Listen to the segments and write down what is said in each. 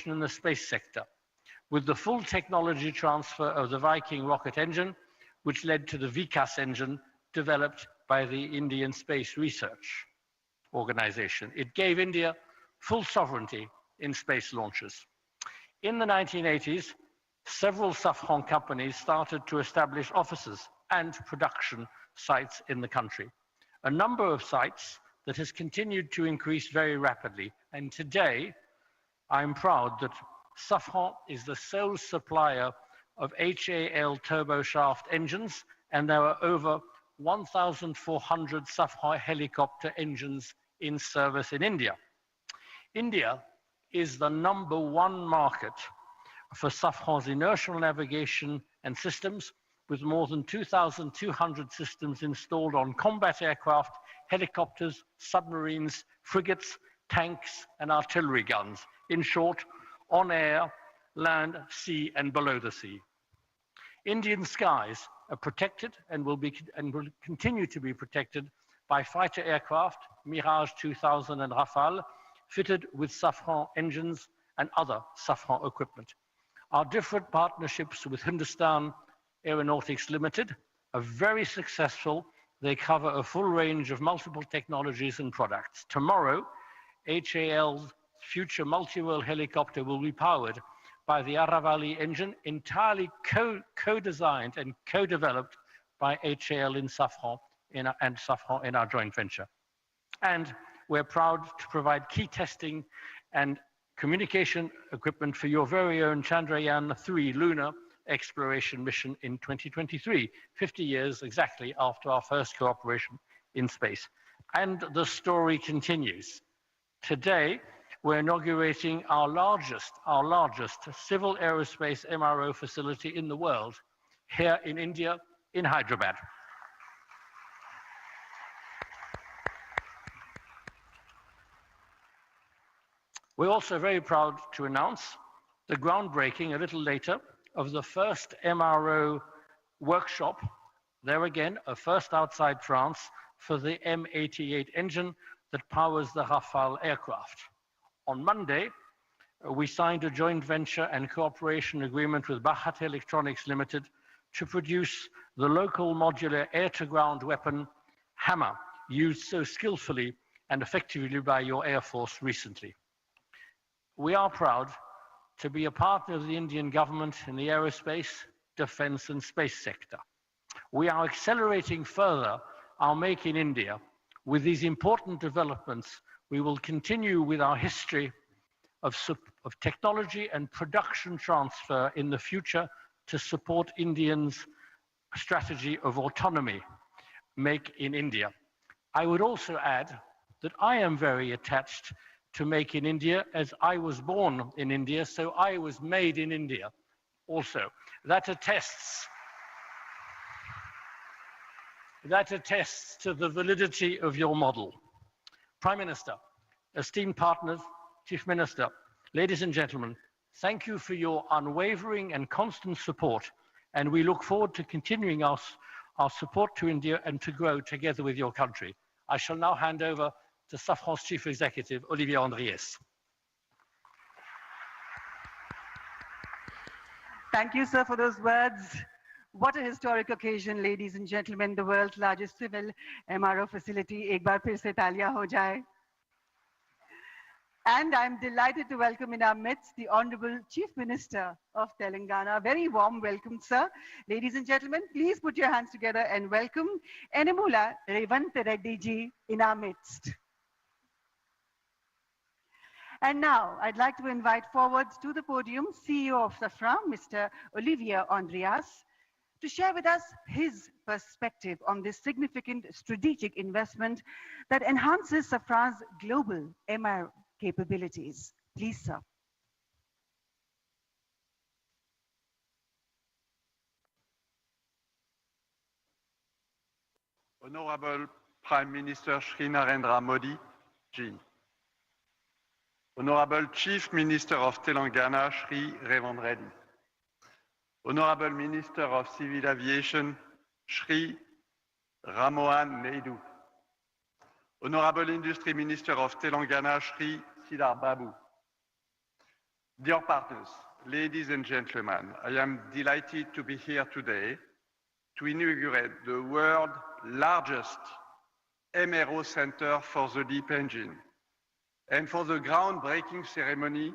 innovation in the space sector, with the full technology transfer of the Viking rocket engine, which led to the Vikas engine developed by the Indian Space Research Organization. It gave India full sovereignty in space launches. In the 1980s, several Safran companies started to establish offices and production sites in the country. A number of sites that has continued to increase very rapidly. And today, I'm proud that Safran is the sole supplier of HAL turboshaft engines, and there are over 1,400 Safran helicopter engines in service in India. India is the #1 market for Safran's inertial navigation and systems, with more than 2,200 systems installed on combat aircraft, helicopters, submarines, frigates, tanks, and artillery guns. In short, on air, land, sea, and below the sea. Indian skies are protected and will continue to be protected by fighter aircraft, Mirage 2000 and Rafale, fitted with Safran engines and other Safran equipment. Our different partnerships with Hindustan Aeronautics Limited are very successful. They cover a full range of multiple technologies and products. Tomorrow, HAL's future multi-role helicopter will be powered by the Aravali engine, entirely co-designed and co-developed by HAL and Safran in our joint venture. And we're proud to provide key testing and communication equipment for your very own Chandrayaan-3 lunar exploration mission in 2023, 50 years exactly after our first cooperation in space. And the story continues. Today, we're inaugurating our largest civil aerospace MRO facility in the world, here in India, in Hyderabad. We're also very proud to announce the groundbreaking a little later of the first MRO workshop, there again, a first outside France, for the M88 engine that powers the Rafale aircraft. On Monday, we signed a joint venture and cooperation agreement with Bharat Electronics Limited to produce the local modular air-to-ground weapon Hammer, used so skillfully and effectively by your Air Force recently. We are proud to be a partner of the Indian government in the aerospace, defense, and space sector. We are accelerating further our Make in India. With these important developments, we will continue with our history of technology and production transfer in the future to support Indians' strategy of autonomy, Make in India. I would also add that I am very attached to Make in India, as I was born in India, so I was made in India also. That attests to the validity of your model. Prime Minister, esteemed partners, Chief Minister, ladies and gentlemen, thank you for your unwavering and constant support, and we look forward to continuing our support to India and to grow together with your country. I shall now hand over to Safran's Chief Executive, Olivier Andriès. Thank you, sir, for those words. What a historic occasion, ladies and gentlemen. The world's largest civil MRO facility. Ek baar phir se taaliyan ho jaye. And I'm delighted to welcome in our midst the Honorable Chief Minister of Telangana. Very warm welcome, sir. Ladies and gentlemen, please put your hands together and welcome Enamula Revant Reddy ji in our midst. And now, I'd like to invite forward to the podium CEO of Safran, Mr. Olivier Andriès, to share with us his perspective on this significant strategic investment that enhances Safran's global MRO capabilities. Please, sir. Honorable Prime Minister Shri Narendra Modi ji. Honorable Chief Minister of Telangana, Shri Revant Reddy. Honorable Minister of Civil Aviation, Shri Ramohan Naidu. Honorable Industry Minister of Telangana, Shri Sidar Babu. Dear partners, ladies and gentlemen, I am delighted to be here today to inaugurate the world's largest MRO center for the LEAP engine and for the groundbreaking ceremony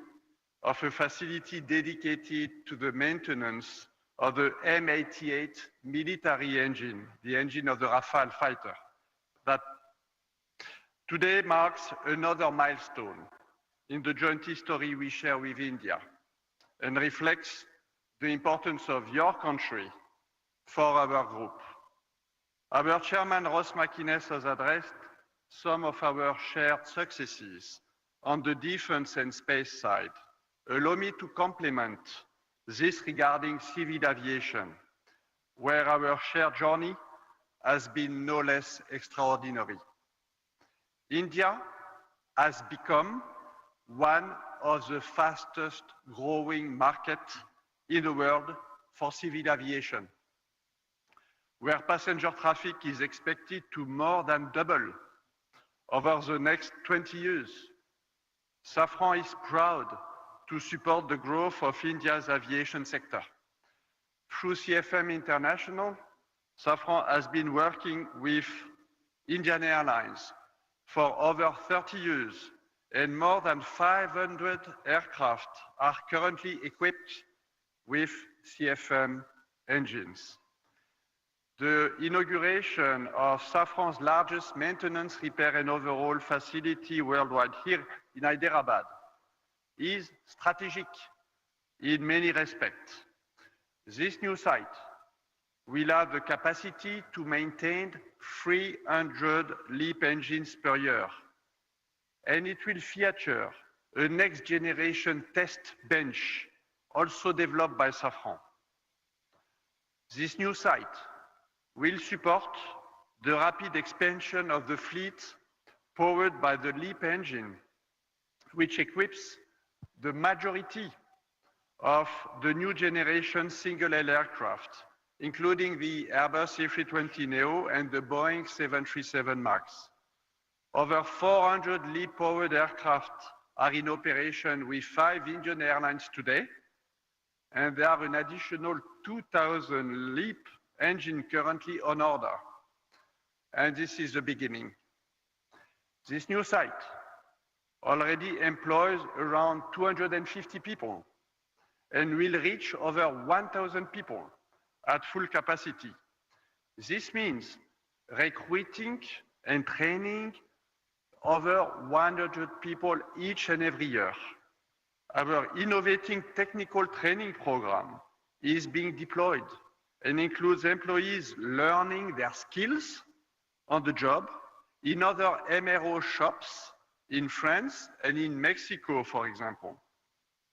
of a facility dedicated to the maintenance of the M88 military engine, the engine of the Rafale fighter. That today marks another milestone in the joint history we share with India and reflects the importance of your country for our group. Our chairman, Ross McInnes, has addressed some of our shared successes on the defense and space side. Allow me to complement this regarding civil aviation, where our shared journey has been no less extraordinary. India has become one of the fastest growing markets in the world for civil aviation, where passenger traffic is expected to more than double over the next 20 years. Safran is proud to support the growth of India's aviation sector. Through CFM International, Safran has been working with Indian Airlines for over 30 years, and more than 500 aircraft are currently equipped with CFM engines. The inauguration of Safran's largest maintenance, repair and overhaul facility worldwide here in Hyderabad is strategic in many respects. This new site will have the capacity to maintain 300 LEAP engines per year, and it will feature a next generation test bench also developed by Safran. This new site will support the rapid expansion of the fleet powered by the LEAP engine, which equips the majority of the new generation single-aisle aircraft, including the Airbus A320neo and the Boeing 737 MAX. Over 400 LEAP-powered aircraft are in operation with 5 Indian airlines today, and there are an additional 2,000 LEAP engines currently on order. And this is the beginning. This new site already employs around 250 people and will reach over 1,000 people at full capacity. This means recruiting and training over 100 people each and every year. Our innovating technical training program is being deployed and includes employees learning their skills on the job in other MRO shops in France and in Mexico, for example.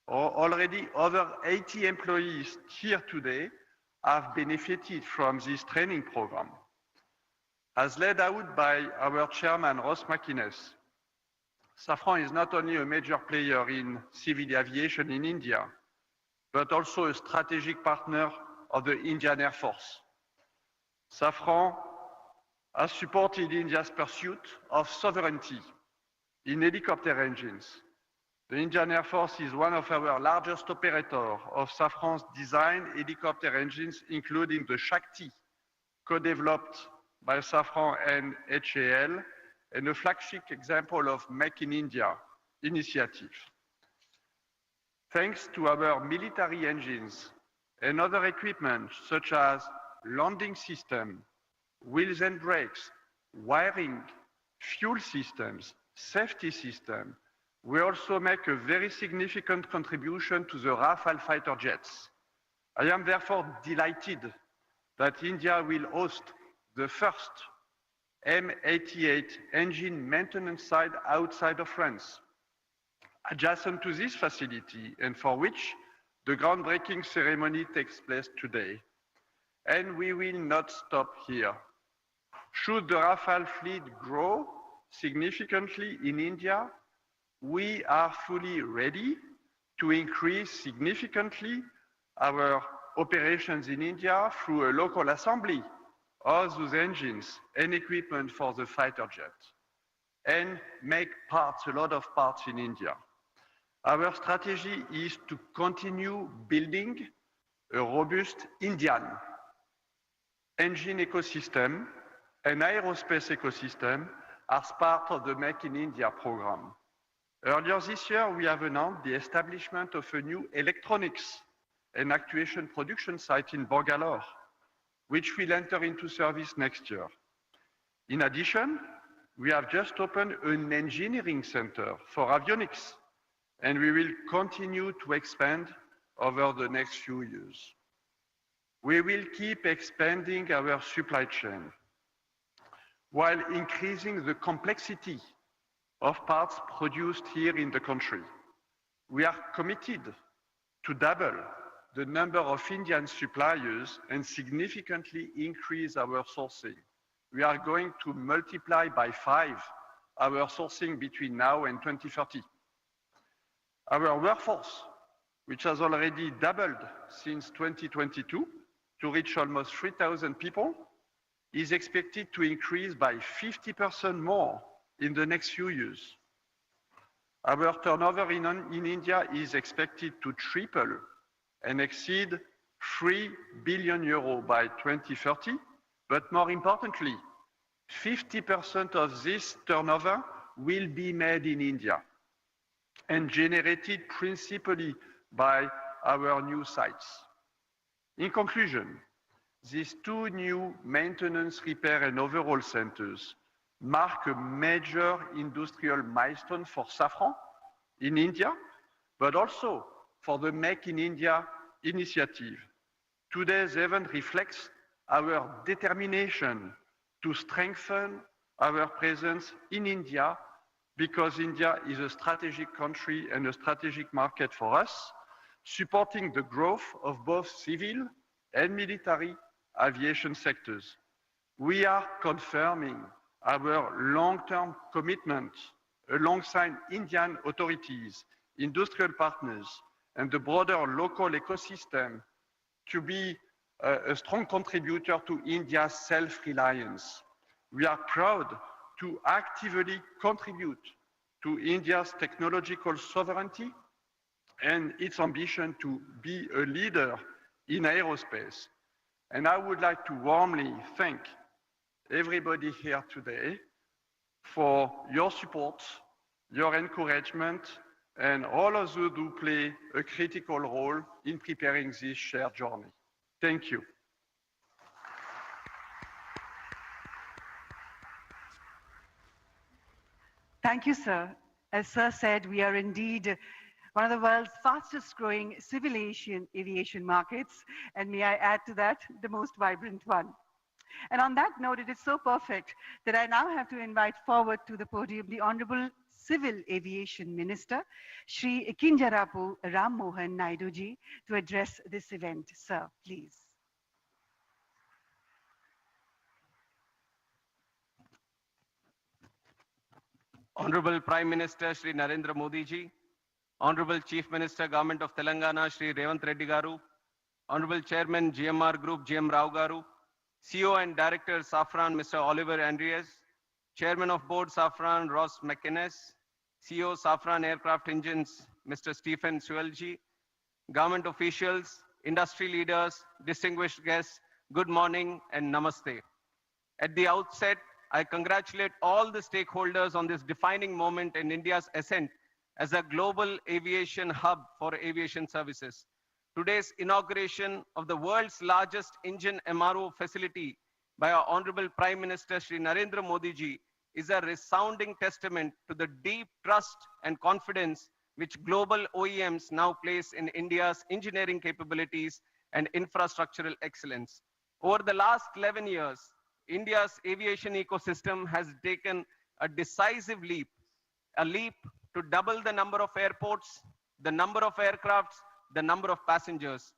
Already over 80 employees here today have benefited from this training program. As laid out by our chairman, Ross McInnes, Safran is not only a major player in civil aviation in India, but also a strategic partner of the Indian Air Force. Safran has supported India's pursuit of sovereignty in helicopter engines. The Indian Air Force is one of our largest operators of Safran's design helicopter engines, including the Shakti, co-developed by Safran and HAL, and a flagship example of Make in India initiative. Thanks to our military engines and other equipment such as landing system, wheels and brakes, wiring, fuel systems, safety system, we also make a very significant contribution to the Rafale fighter jets. I am therefore delighted that India will host the first M88 engine maintenance site outside of France, adjacent to this facility, and for which the groundbreaking ceremony takes place today. And we will not stop here. Should the Rafale fleet grow significantly in India, we are fully ready to increase significantly our operations in India through a local assembly of those engines and equipment for the fighter jet, and make parts, a lot of parts in India. Our strategy is to continue building a robust Indian engine ecosystem and aerospace ecosystem as part of the Make in India program. Earlier this year, we have announced the establishment of a new electronics and actuation production site in Bangalore, which will enter into service next year. In addition, we have just opened an engineering center for avionics, and we will continue to expand over the next few years. We will keep expanding our supply chain while increasing the complexity of parts produced here in the country. We are committed to double the number of Indian suppliers and significantly increase our sourcing. We are going to multiply by 5 our sourcing between now and 2030. Our workforce, which has already doubled since 2022 to reach almost 3,000 people, is expected to increase by 50% more in the next few years. Our turnover in India is expected to triple and exceed 3 billion euros by 2030, but more importantly, 50% of this turnover will be made in India and generated principally by our new sites. In conclusion, these 2 new maintenance, repair, and overhaul centers mark a major industrial milestone for Safran in India, but also for the Make in India initiative. Today's event reflects our determination to strengthen our presence in India, because India is a strategic country and a strategic market for us, supporting the growth of both civil and military aviation sectors. We are confirming our long-term commitment alongside Indian authorities, industrial partners, and the broader local ecosystem to be a strong contributor to India's self-reliance. We are proud to actively contribute to India's technological sovereignty and its ambition to be a leader in aerospace. And I would like to warmly thank everybody here today for your support, your encouragement, and all of you who play a critical role in preparing this shared journey. Thank you. Thank you, sir. As sir said, we are indeed one of the world's fastest growing civil aviation markets, and may I add to that, the most vibrant one. And on that note, it is so perfect that I now have to invite forward to the podium the Honorable Civil Aviation Minister, Shri Kinjarapu Ram Mohan Naidu ji, to address this event. Sir, please. Honorable Prime Minister Shri Narendra Modi ji, Honorable Chief Minister Government of Telangana Shri Revanth Reddy Garu, Honorable Chairman GMR Group GM Rao Garu, CEO and Director Safran Mr. Oliver Andreas, Chairman of Board Safran Ross McInnes, CEO Safran Aircraft Engines Mr. Stephen Suelji, government officials, industry leaders, distinguished guests, good morning and namaste. At the outset, I congratulate all the stakeholders on this defining moment in India's ascent as a global aviation hub for aviation services. Today's inauguration of the world's largest engine MRO facility by our Honorable Prime Minister Shri Narendra Modi ji is a resounding testament to the deep trust and confidence which global OEMs now place in India's engineering capabilities and infrastructural excellence. Over the last 11 years, India's aviation ecosystem has taken a decisive leap, a leap to double the number of airports, the number of aircrafts, the number of passengers,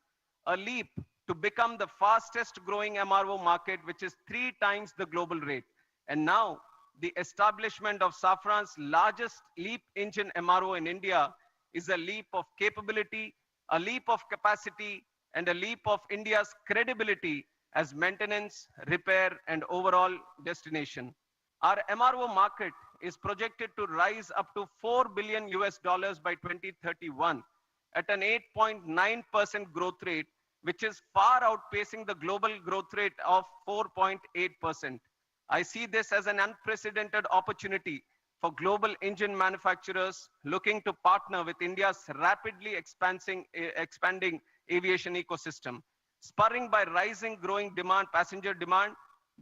a leap to become the fastest growing MRO market, which is 3 times the global rate. And now, the establishment of Safran's largest LEAP engine MRO in India is a leap of capability, a leap of capacity, and a leap of India's credibility as maintenance, repair, and overall destination. Our MRO market is projected to rise up to $4 billion by 2031 at an 8.9% growth rate, which is far outpacing the global growth rate of 4.8%. I see this as an unprecedented opportunity for global engine manufacturers looking to partner with India's rapidly expanding aviation ecosystem. Spurring by rising growing demand, passenger demand,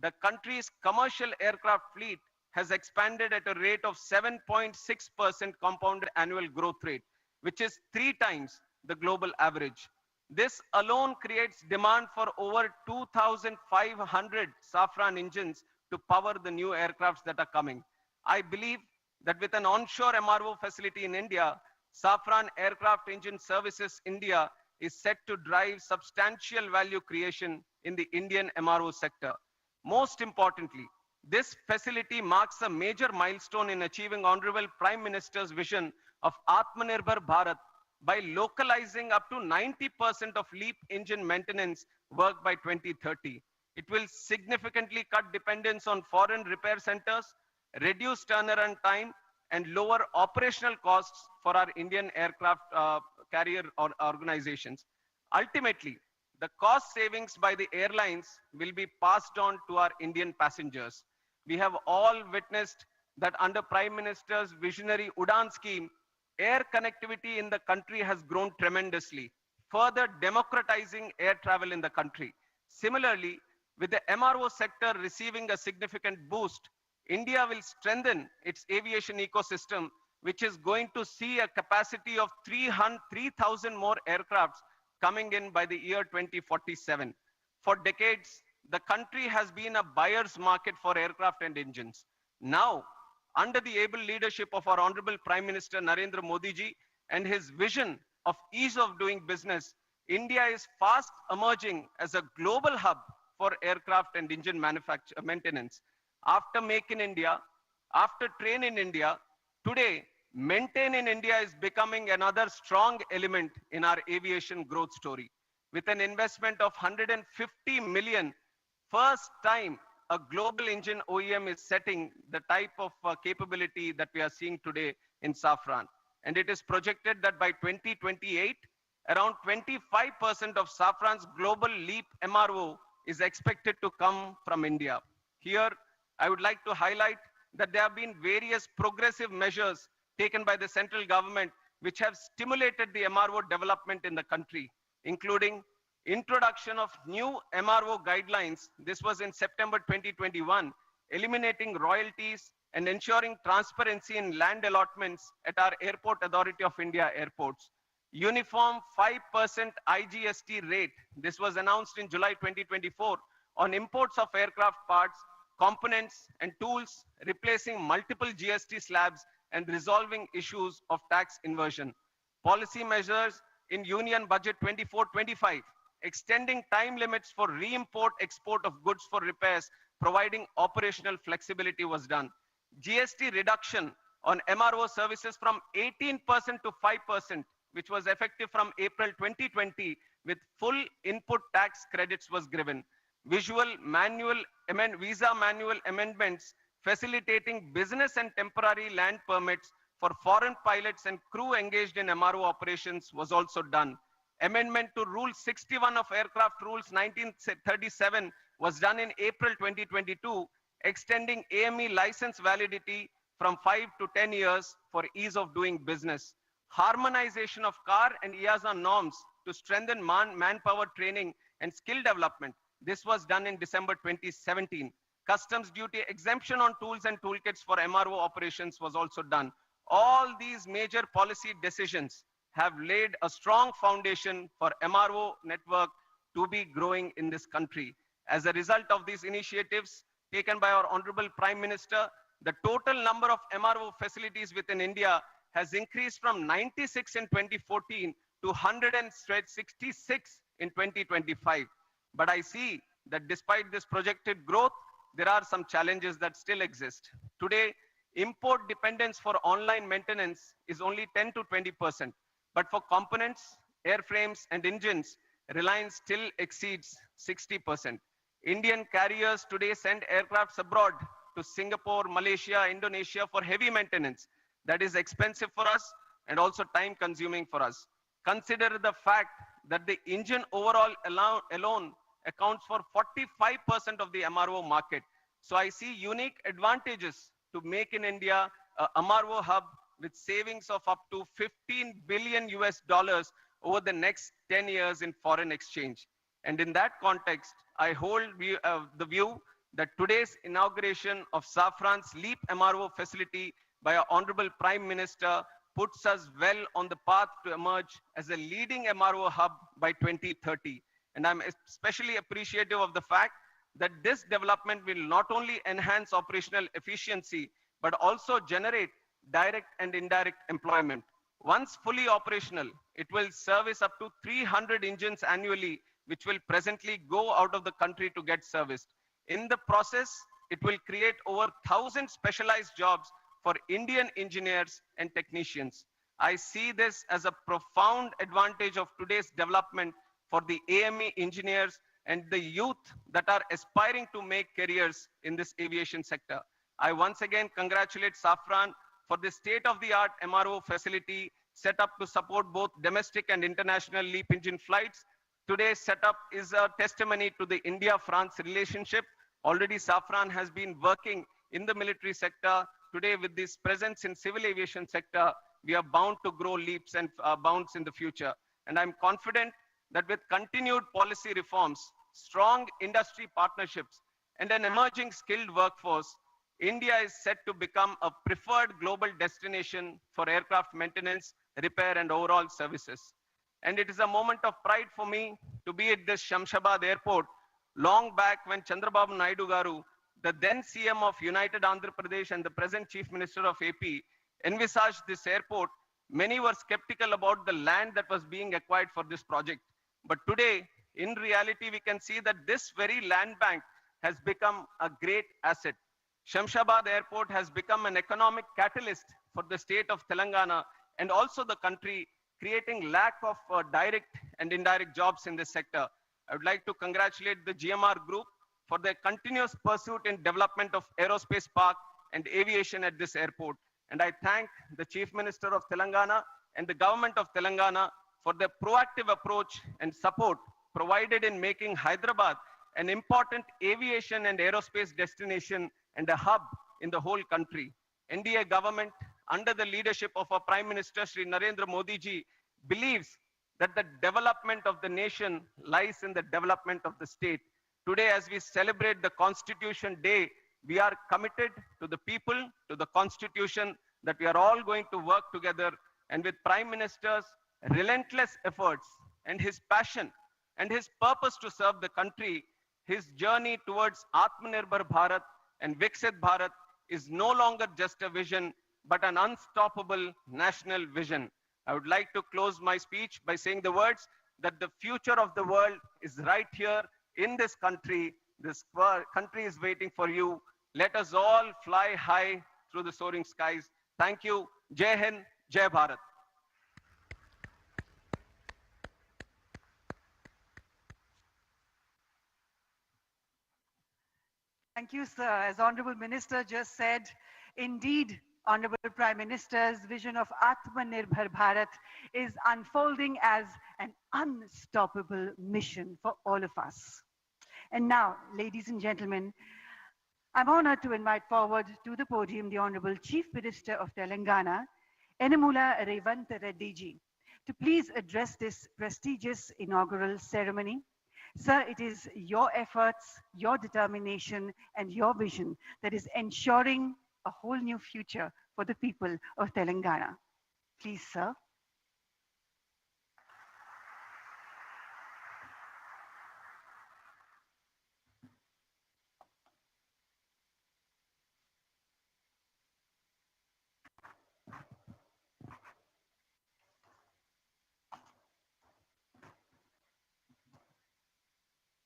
the country's commercial aircraft fleet has expanded at a rate of 7.6% compounded annual growth rate, which is 3 times the global average. This alone creates demand for over 2,500 Safran engines to power the new aircrafts that are coming. I believe that with an onshore MRO facility in India, Safran Aircraft Engine Services India is set to drive substantial value creation in the Indian MRO sector. Most importantly, this facility marks a major milestone in achieving Honorable Prime Minister's vision of Atmanirbhar Bharat by localizing up to 90% of LEAP engine maintenance work by 2030. It will significantly cut dependence on foreign repair centers, reduce turnaround time, and lower operational costs for our Indian aircraft carrier organizations. Ultimately, the cost savings by the airlines will be passed on to our Indian passengers. We have all witnessed that under Prime Minister's visionary UDAN scheme, air connectivity in the country has grown tremendously, further democratizing air travel in the country. Similarly, with the MRO sector receiving a significant boost, India will strengthen its aviation ecosystem, which is going to see a capacity of 3,000 more aircrafts coming in by the year 2047. For decades, the country has been a buyer's market for aircraft and engines. Now, under the able leadership of our Honorable Prime Minister Narendra Modi ji and his vision of ease of doing business, India is fast emerging as a global hub for aircraft and engine maintenance. After Make in India, after Train in India, today, Maintain in India is becoming another strong element in our aviation growth story. With an investment of 150 million, first time a global engine OEM is setting the type of capability that we are seeing today in Safran. And it is projected that by 2028, around 25% of Safran's global LEAP MRO is expected to come from India. Here, I would like to highlight that there have been various progressive measures taken by the central government which have stimulated the MRO development in the country, including introduction of new MRO guidelines. This was in September 2021, eliminating royalties and ensuring transparency in land allotments at our Airport Authority of India airports. Uniform 5% IGST rate. This was announced in July 2024 on imports of aircraft parts, components and tools, replacing multiple GST slabs and resolving issues of tax inversion. Policy measures in Union Budget 24-25, extending time limits for re-import, export of goods for repairs, providing operational flexibility was done. GST reduction on MRO services from 18% to 5%, which was effective from April 2020, with full input tax credits was given. Visa manual amendments facilitating business and temporary land permits for foreign pilots and crew engaged in MRO operations was also done. Amendment to Rule 61 of Aircraft Rules 1937 was done in April 2022, extending AME license validity from 5 to 10 years for ease of doing business. Harmonization of CAR and EASA norms to strengthen manpower training and skill development. This was done in December 2017. Customs duty exemption on tools and toolkits for MRO operations was also done. All these major policy decisions have laid a strong foundation for MRO network to be growing in this country. As a result of these initiatives taken by our Honorable Prime Minister, the total number of MRO facilities within India has increased from 96 in 2014 to 166 in 2025. But I see that despite this projected growth, there are some challenges that still exist. Today, import dependence for online maintenance is only 10 to 20%. But for components, airframes, and engines, reliance still exceeds 60%. Indian carriers today send aircrafts abroad to Singapore, Malaysia, Indonesia for heavy maintenance. That is expensive for us and also time consuming for us. Consider the fact that the engine overall alone accounts for 45% of the MRO market. So I see unique advantages to make in India a MRO hub with savings of up to 15 billion US dollars over the next 10 years in foreign exchange. And in that context, I hold the view that today's inauguration of Safran's LEAP MRO facility by our Honorable Prime Minister puts us well on the path to emerge as a leading MRO hub by 2030. And I'm especially appreciative of the fact that this development will not only enhance operational efficiency, but also generate direct and indirect employment. Once fully operational, it will service up to 300 engines annually, which will presently go out of the country to get serviced. In the process, it will create over 1,000 specialized jobs for Indian engineers and technicians. I see this as a profound advantage of today's development for the AME engineers and the youth that are aspiring to make careers in this aviation sector. I once again congratulate Safran for the state-of-the-art MRO facility set up to support both domestic and international LEAP engine flights. Today's setup is a testimony to the India-France relationship. Already Safran has been working in the military sector. Today, with this presence in civil aviation sector, we are bound to grow leaps and bounds in the future. And I'm confident that with continued policy reforms, strong industry partnerships, and an emerging skilled workforce, India is set to become a preferred global destination for aircraft maintenance, repair, and overall services. And it is a moment of pride for me to be at this Shamshabad airport long back when Chandrababu Naidu Garu, the then CM of United Andhra Pradesh and the present Chief Minister of AP, envisaged this airport. Many were skeptical about the land that was being acquired for this project. But today, in reality, we can see that this very land bank has become a great asset. Shamshabad Airport has become an economic catalyst for the state of Telangana and also the country, creating lack of direct and indirect jobs in this sector. I would like to congratulate the GMR Group for their continuous pursuit in development of aerospace park and aviation at this airport. And I thank the Chief Minister of Telangana and the government of Telangana for their proactive approach and support provided in making Hyderabad an important aviation and aerospace destination and a hub in the whole country. NDA government, under the leadership of our Prime Minister, Shri Narendra Modi ji, believes that the development of the nation lies in the development of the state. Today, as we celebrate the Constitution Day, we are committed to the people, to the Constitution, that we are all going to work together. And with Prime Minister's relentless efforts and his passion and his purpose to serve the country, his journey towards Atmanirbhar Bharat and Viksit Bharat is no longer just a vision, but an unstoppable national vision. I would like to close my speech by saying the words that the future of the world is right here in this country. This country is waiting for you. Let us all fly high through the soaring skies. Thank you. Jai Hind, Jai Bharat. Thank you, sir. As Honorable Minister just said, indeed, Honorable Prime Minister's vision of Atmanirbhar Bharat is unfolding as an unstoppable mission for all of us. And now, ladies and gentlemen, I'm honored to invite forward to the podium the Honorable Chief Minister of Telangana, Yennamula Revant Reddy ji, to please address this prestigious inaugural ceremony. Sir, it is your efforts, your determination, and your vision that is ensuring a whole new future for the people of Telangana. Please, sir.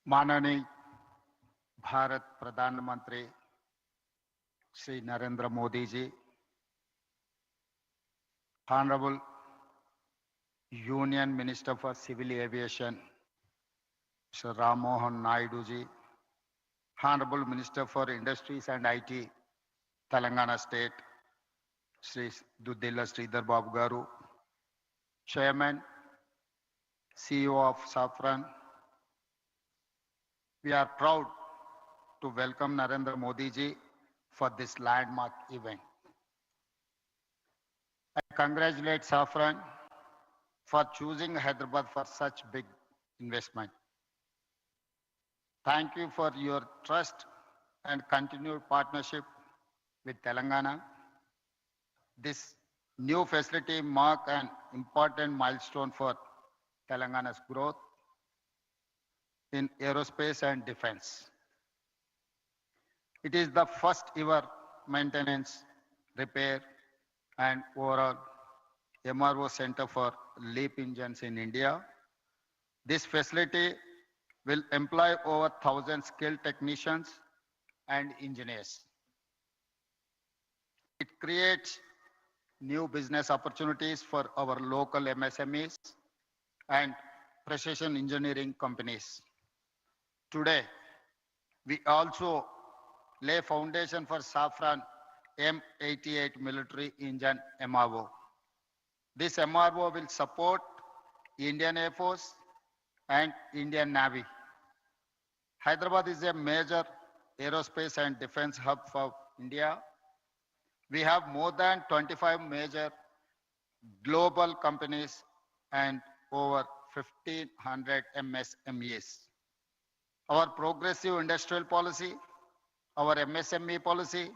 माननीय भारत प्रधानमंत्री Shri Narendra Modi ji, Honorable Union Minister for Civil Aviation, Sir Ram Mohan Naidu ji, Honorable Minister for Industries and IT, Telangana State, Sri Duddilla Sridhar Babu Garu, Chairman, CEO of Safran. We are proud to welcome Narendra Modi ji for this landmark event. I congratulate Safran for choosing Hyderabad for such big investment. Thank you for your trust and continued partnership with Telangana. This new facility marks an important milestone for Telangana's growth in aerospace and defense. It is the first ever maintenance, repair, and overall MRO center for LEAP engines in India. This facility will employ over 1,000 skilled technicians and engineers. It creates new business opportunities for our local MSMEs and precision engineering companies. Today, we also lay foundation for Safran M88 military engine MRO. This MRO will support Indian Air Force and Indian Navy. Hyderabad is a major aerospace and defense hub for India. We have more than 25 major global companies and over 1,500 MSMEs. Our progressive industrial policy, our MSME policy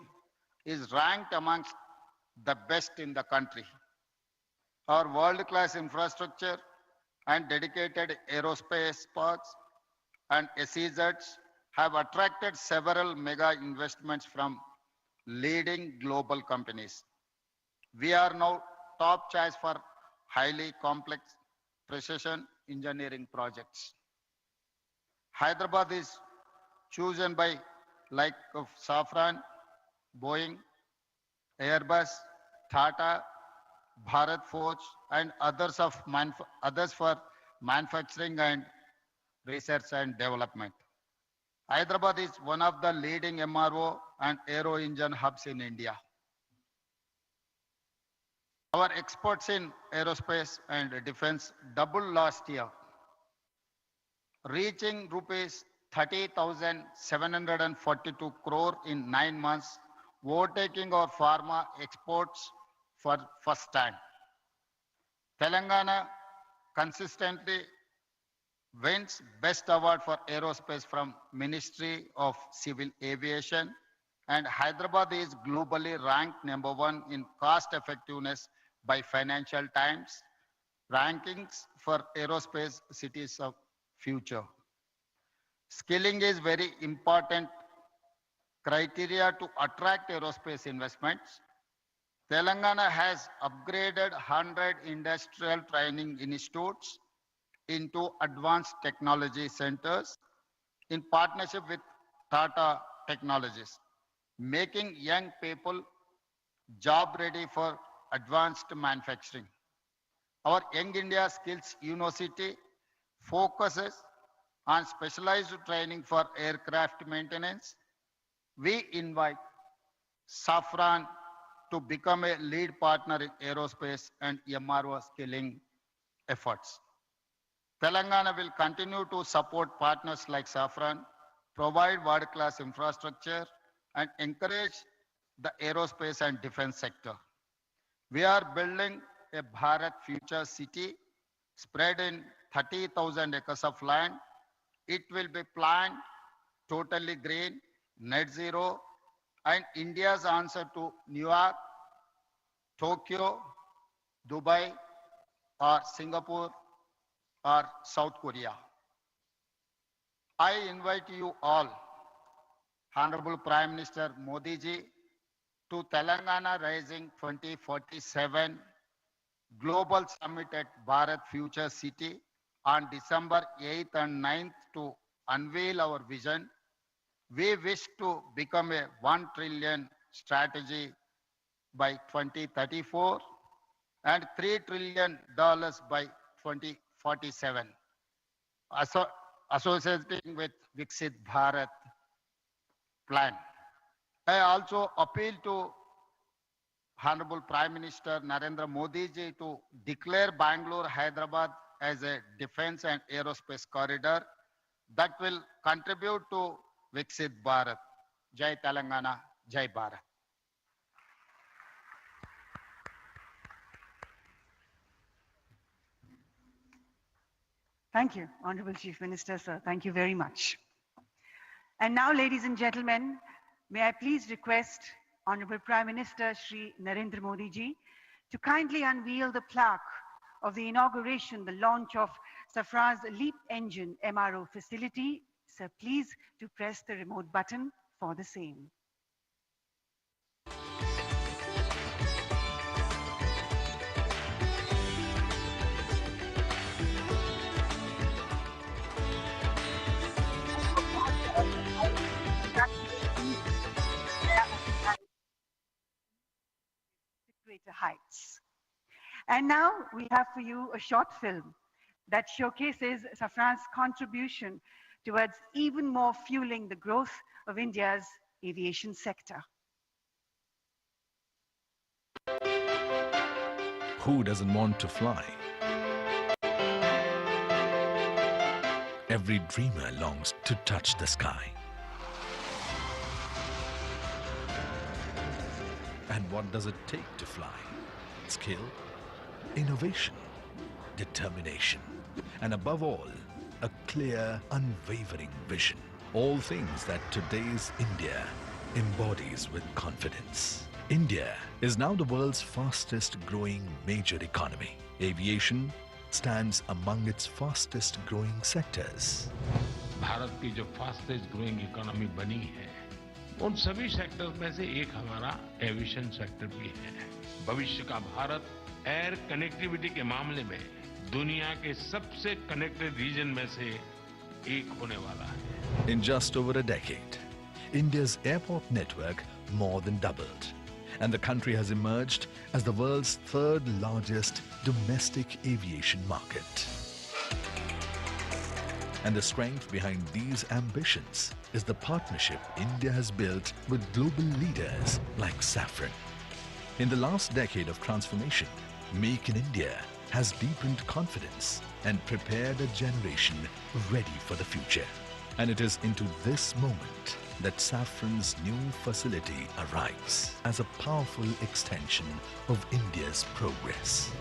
is ranked amongst the best in the country. Our world-class infrastructure and dedicated aerospace parks and SEZs have attracted several mega investments from leading global companies. We are now top choice for highly complex precision engineering projects. Hyderabad is chosen by like of Safran, Boeing, Airbus, Tata, Bharat Forge, and others for manufacturing and research and development. Hyderabad is one of the leading MRO and aero engine hubs in India. Our exports in aerospace and defense doubled last year, reaching rupees 30,742 crore in 9 months, overtaking our pharma exports for first time. Telangana consistently wins Best Award for Aerospace from Ministry of Civil Aviation, and Hyderabad is globally ranked #1 in cost effectiveness by Financial Times rankings for aerospace cities of future. Skilling is very important criteria to attract aerospace investments. Telangana has upgraded 100 industrial training institutes into advanced technology centers in partnership with Tata Technologies, making young people job ready for advanced manufacturing. Our Young India Skills University focuses on specialized training for aircraft maintenance. We invite Safran to become a lead partner in aerospace and MRO skilling efforts. Telangana will continue to support partners like Safran, provide world-class infrastructure, and encourage the aerospace and defense sector. We are building a Bharat Future City spread in 30,000 acres of land. It will be planned totally green, net zero, and India's answer to New York, Tokyo, Dubai, or Singapore, or South Korea. I invite you all, Honorable Prime Minister Modi ji, to Telangana Rising 2047 Global Summit at Bharat Future City on December 8th and 9th to unveil our vision. We wish to become a $1 trillion strategy by 2034 and $3 trillion by 2047, associating with Viksit Bharat plan. I also appeal to Honorable Prime Minister Narendra Modi ji to declare Bangalore, Hyderabad as a defense and aerospace corridor that will contribute to Viksit Bharat. Jai Telangana, Jai Bharat. Thank you, Honorable Chief Minister, sir. Thank you very much. And now, ladies and gentlemen, may I please request Honorable Prime Minister Shri Narendra Modi ji to kindly unveil the plaque of the inauguration, the launch of Safran's LEAP engine MRO facility. Sir, please to press the remote button for the same. Greater heights. And now we have for you a short film that showcases Safran's contribution towards even more fueling the growth of India's aviation sector. Who doesn't want to fly? Every dreamer longs to touch the sky. And what does it take to fly? Skill, innovation, determination, and above all, a clear, unwavering vision. All things that today's India embodies with confidence. India is now the world's fastest growing major economy. Aviation stands among its fastest growing sectors. Bharat की जो fastest growing economy बनी है, उन सभी sectors में से एक हमारा एविएशन सेक्टर भी है। भविष्य का भारत एयर कनेक्टिविटी के मामले में दुनिया के सबसे कनेक्टेड रीजन में से एक होने वाला है। In just over a decade, India's airport network more than doubled, and the country has emerged as the world's third largest domestic aviation market. And the strength behind these ambitions is the partnership India has built with global leaders like Safran. In the last decade of transformation, Make in India has deepened confidence and prepared a generation ready for the future. And it is into this moment that Safran's new facility arrives as a powerful extension of India's progress.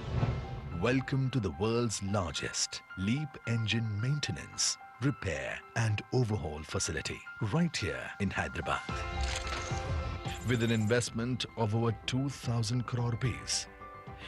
Welcome to the world's largest LEAP engine maintenance, repair and overhaul facility right here in Hyderabad. With an investment of over 2,000 crore rupees,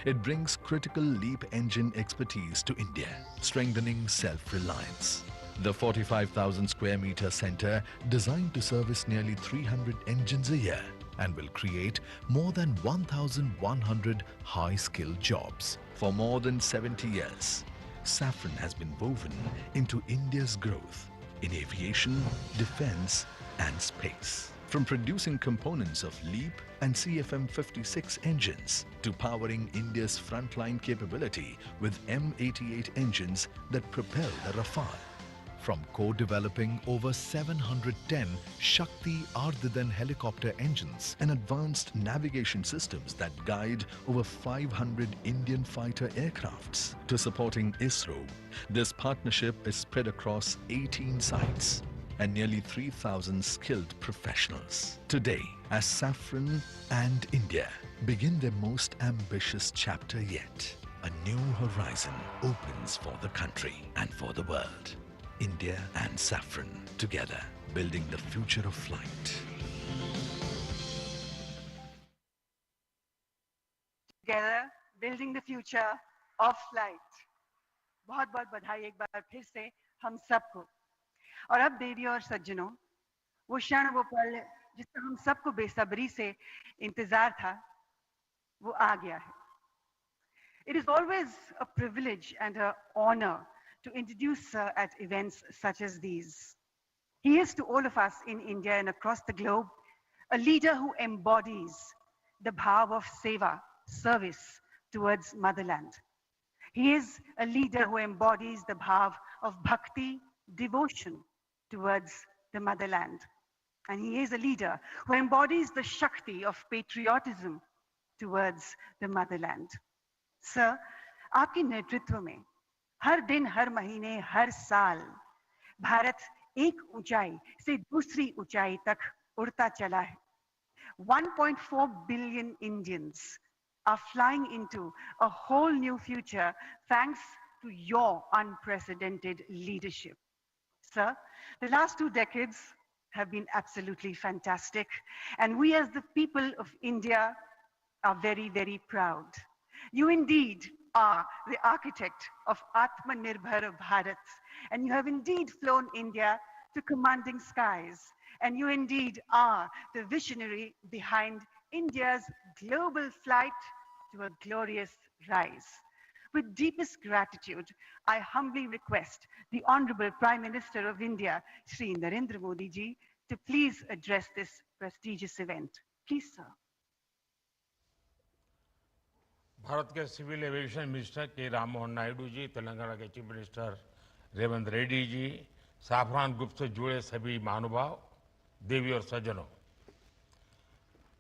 it brings critical LEAP engine expertise to India, strengthening self-reliance. The 45,000 square meter center designed to service nearly 300 engines a year and will create more than 1,100 high-skilled jobs. For more than 70 years, Safran has been woven into India's growth in aviation, defense and space. From producing components of LEAP and CFM56 engines to powering India's frontline capability with M88 engines that propel the Rafale. From co-developing over 710 Shakti Ardhadan helicopter engines and advanced navigation systems that guide over 500 Indian fighter aircrafts to supporting ISRO, this partnership is spread across 18 sites and nearly 3,000 skilled professionals. Today, as Safran and India begin their most ambitious chapter yet, a new horizon opens for the country and for the world. India and Safran together, building the future of flight. Together, building the future of flight. बहुत बहुत बधाई एक बार फिर से हम सबको। और अब देवी और सज्जनों, वो क्षण वो पल जिसका हम सबको बेसब्री से इंतजार था, वो आ गया है। It is always a privilege and an honor to introduce at events such as these. He is to all of us in India and across the globe, a leader who embodies the bhav of seva, service towards motherland. He is a leader who embodies the bhav of bhakti, devotion towards the motherland. And he is a leader who embodies the Shakti of patriotism towards the motherland. Sir, आपके नेतृत्व में हर दिन, हर महीने, हर साल भारत एक ऊंचाई से दूसरी ऊंचाई तक उड़ता चला है. 1.4 billion Indians are flying into a whole new future thanks to your unprecedented leadership. Sir, the last 2 decades have been absolutely fantastic, and we as the people of India are very, very proud. You indeed are the architect of Atmanirbhar Bharat, and you have indeed flown India to commanding skies, and you indeed are the visionary behind India's global flight to a glorious rise. With deepest gratitude, I humbly request the Honorable Prime Minister of India, Shri Narendra Modi ji, to please address this prestigious event. Please, sir. Bharat के civil aviation minister के राम मोहन नायडू जी, तेलंगाना के chief minister Revanth Reddy ji, Safran group से जुड़े सभी महानुभाव, देवी और सज्जनों,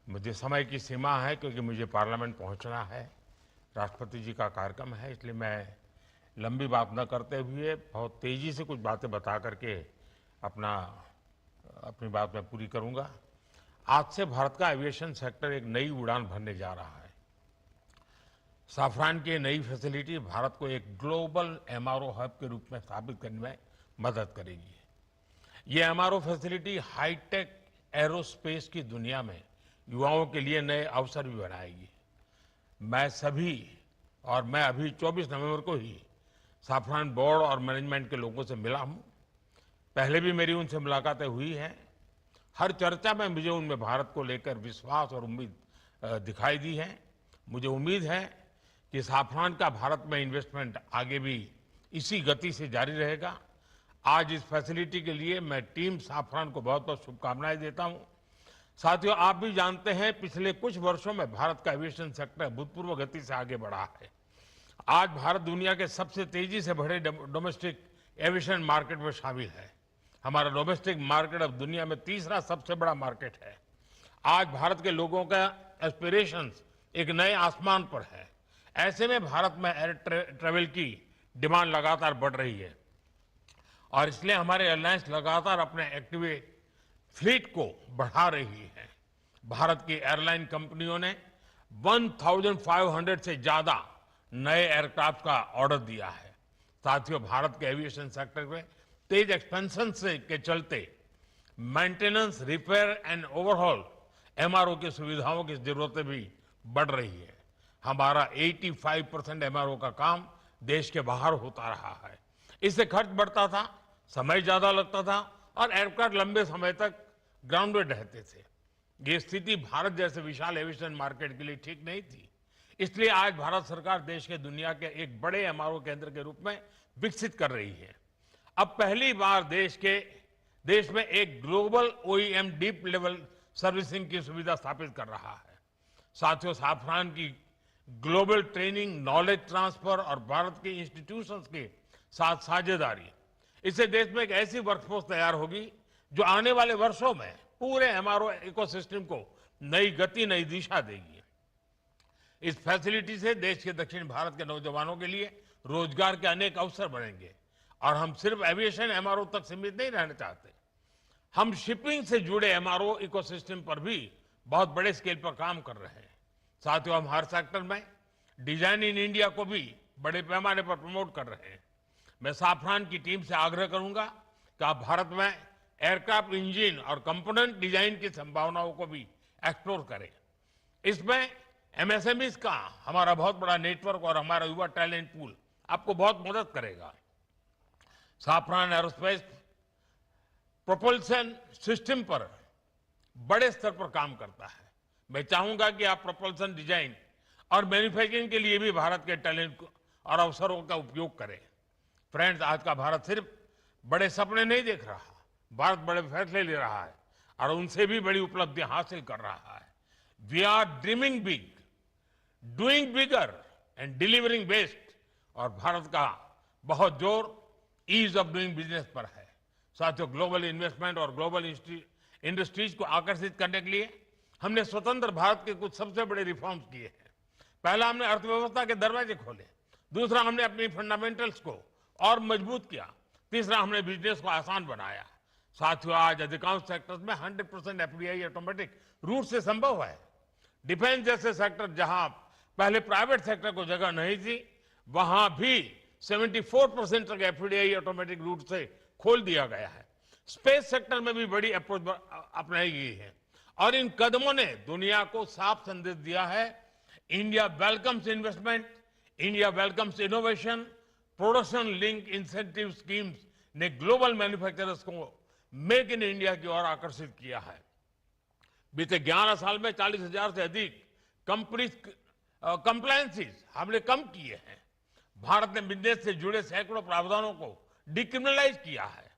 मुझे समय की सीमा है क्योंकि मुझे पार्लियामेंट पहुंचना है, राष्ट्रपति जी का कार्यक्रम है, इसलिए मैं लंबी बात न करते हुए बहुत तेजी से कुछ बातें बता करके अपनी बात मैं पूरी करूंगा। आज से भारत का एविएशन सेक्टर एक नई उड़ान भरने जा रहा है। साफरान की नई फैसिलिटी भारत को एक ग्लोबल एमआरओ हब के रूप में स्थापित करने में मदद करेगी। ये एमआरओ फैसिलिटी हाईटेक एरोस्पेस की दुनिया में युवाओं के लिए नए अवसर भी बनाएगी। मैं अभी 24 नवंबर को ही साफरान बोर्ड और मैनेजमेंट के लोगों से मिला हूं। पहले भी मेरी उनसे मुलाकातें हुई हैं। हर चर्चा में मुझे उनमें भारत को लेकर विश्वास और उम्मीद दिखाई दी है। मुझे उम्मीद है कि साफरान का भारत में इन्वेस्टमेंट आगे भी इसी गति से जारी रहेगा। आज इस फैसिलिटी के लिए मैं टीम साफरान को बहुत बहुत शुभकामनाएं देता हूं। साथियों, आप भी जानते हैं पिछले कुछ वर्षों में भारत का एविएशन सेक्टर भूतपूर्व गति से आगे बढ़ा है। आज भारत दुनिया के सबसे तेजी से बढ़े डोमेस्टिक एविएशन मार्केट में शामिल है। हमारा डोमेस्टिक मार्केट अब दुनिया में तीसरा सबसे बड़ा मार्केट है। आज भारत के लोगों का एस्पिरेशंस एक नए आसमान पर है। ऐसे में भारत में एयर ट्रेवल की डिमांड लगातार बढ़ रही है और इसलिए हमारे एयरलाइंस लगातार अपने एक्टिव फ्लीट को बढ़ा रही है। भारत की एयरलाइन कंपनियों ने 1500 से ज्यादा नए एयरक्राफ्ट का ऑर्डर दिया है। साथियों, भारत के एविएशन सेक्टर में तेज एक्सपेंशन के चलते maintenance, repair and overhaul MRO की सुविधाओं की जरूरतें भी बढ़ रही है। हमारा 85% एमआरओ का काम देश के बाहर होता रहा है। इससे खर्च बढ़ता था, समय ज्यादा लगता था और एयरक्राफ्ट लंबे समय तक ग्राउंडेड रहते थे। ये स्थिति भारत जैसे विशाल एविएशन मार्केट के लिए ठीक नहीं थी। इसलिए आज भारत सरकार देश के दुनिया के एक बड़े एमआरओ केंद्र के रूप में विकसित कर रही है। अब पहली बार देश में एक global OEM deep level servicing की सुविधा स्थापित कर रहा है। साथियों, साफरान की ग्लोबल ट्रेनिंग, नॉलेज ट्रांसफर और भारत के इंस्टीट्यूशंस के साथ साझेदारी, इससे देश में एक ऐसी वर्कफोर्स तैयार होगी जो आने वाले वर्षों में पूरे एमआरओ इकोसिस्टम को नई गति, नई दिशा देगी। इस फैसिलिटी से देश के दक्षिण भारत के नौजवानों के लिए रोजगार के अनेक अवसर बनेंगे और हम सिर्फ एविएशन एमआरओ तक सीमित नहीं रहना चाहते। हम शिपिंग से जुड़े एमआरओ इकोसिस्टम पर भी बहुत बड़े स्केल पर काम कर रहे हैं। साथियों, हम हर सेक्टर में डिजाइन इन इंडिया को भी बड़े पैमाने पर प्रमोट कर रहे हैं। मैं साफरान की टीम से आग्रह करूंगा कि आप भारत में एयरक्राफ्ट इंजन और कंपोनेंट डिजाइन की संभावनाओं को भी एक्सप्लोर करें। इसमें एमएसएमईज का हमारा बहुत बड़ा नेटवर्क और हमारा युवा टैलेंट पूल आपको बहुत मदद करेगा। साफरान एरोस्पेस प्रोपल्शन सिस्टम पर बड़े स्तर पर काम करता है। मैं चाहूंगा कि आप प्रोपल्शन डिजाइन और मैन्युफैक्चरिंग के लिए भी भारत के टैलेंट और अवसरों का उपयोग करें। फ्रेंड्स, आज का भारत सिर्फ बड़े सपने नहीं देख रहा, भारत बड़े फैसले ले रहा है और उनसे भी बड़ी उपलब्धि हासिल कर रहा है। We are dreaming big, doing bigger and delivering best. और भारत का बहुत जोर ईज ऑफ डूइंग बिजनेस पर है। साथियों, ग्लोबल इन्वेस्टमेंट और ग्लोबल इंडस्ट्रीज को आकर्षित करने के लिए हमने स्वतंत्र भारत के कुछ सबसे बड़े रिफॉर्म्स किए हैं। पहला, हमने अर्थव्यवस्था के दरवाजे खोले। दूसरा, हमने अपनी फंडामेंटल्स को और मजबूत किया। तीसरा, हमने बिजनेस को आसान बनाया। साथियों, आज अधिकांश सेक्टर्स में 100% एफडीआई ऑटोमेटिक रूट से संभव है। डिफेंस जैसे सेक्टर जहां पहले प्राइवेट सेक्टर को जगह नहीं थी, वहां भी 74% तक एफडीआई ऑटोमेटिक रूट से खोल दिया गया है। स्पेस सेक्टर में भी बड़ी अप्रोच अपनाई गई है और इन कदमों ने दुनिया को साफ संदेश दिया है, India welcomes investment, India welcomes innovation. Production link incentive schemes ने ग्लोबल मैन्युफैक्चरर्स को मेक इन इंडिया की ओर आकर्षित किया है। बीते 11 साल में 40,000 से अधिक कंप्लायंसेस हमने कम किए हैं। भारत ने बिजनेस से जुड़े सैकड़ों प्रावधानों को डिक्रिमिनलाइज किया है।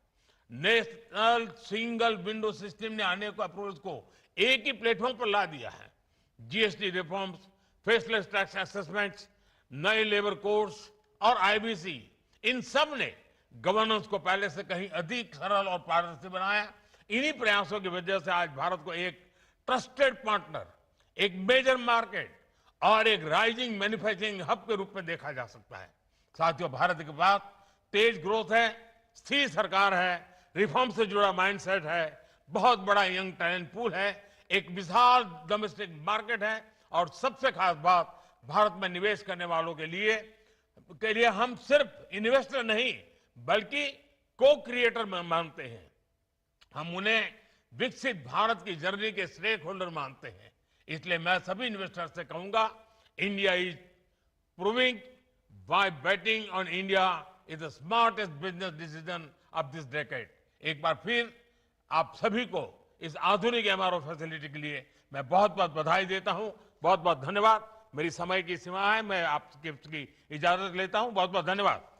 नेशनल सिंगल विंडो सिस्टम ने अनेक अप्रोच को एक ही प्लेटफॉर्म पर ला दिया है। GST reforms, faceless tax assessments, नए लेबर कोड्स और आईबीसी, इन सब ने गवर्नेंस को पहले से कहीं अधिक सरल और पारदर्शी बनाया। इन्हीं प्रयासों की वजह से आज भारत को एक ट्रस्टेड पार्टनर, एक मेजर मार्केट और एक राइजिंग मैन्युफैक्चरिंग हब के रूप में देखा जा सकता है। साथियों, भारत के पास तेज ग्रोथ है, स्थिर सरकार है, रिफॉर्म से जुड़ा माइंडसेट है, बहुत बड़ा यंग टैलेंट पूल है, एक विशाल डोमेस्टिक मार्केट है और सबसे खास बात, भारत में निवेश करने वालों के लिए हम सिर्फ इन्वेस्टर नहीं बल्कि को क्रिएटर मानते हैं। हम उन्हें विकसित भारत की जर्नी के स्टेक होल्डर मानते हैं। इसलिए मैं सभी इन्वेस्टर से कहूंगा, India is proving by betting on India is the smartest business decision of this decade. एक बार फिर आप सभी को इस आधुनिक एमआरओ फैसिलिटी के लिए मैं बहुत बहुत बधाई देता हूं। बहुत बहुत धन्यवाद। मेरी समय की सीमा है, मैं आपकी इजाजत लेता हूं। बहुत बहुत धन्यवाद।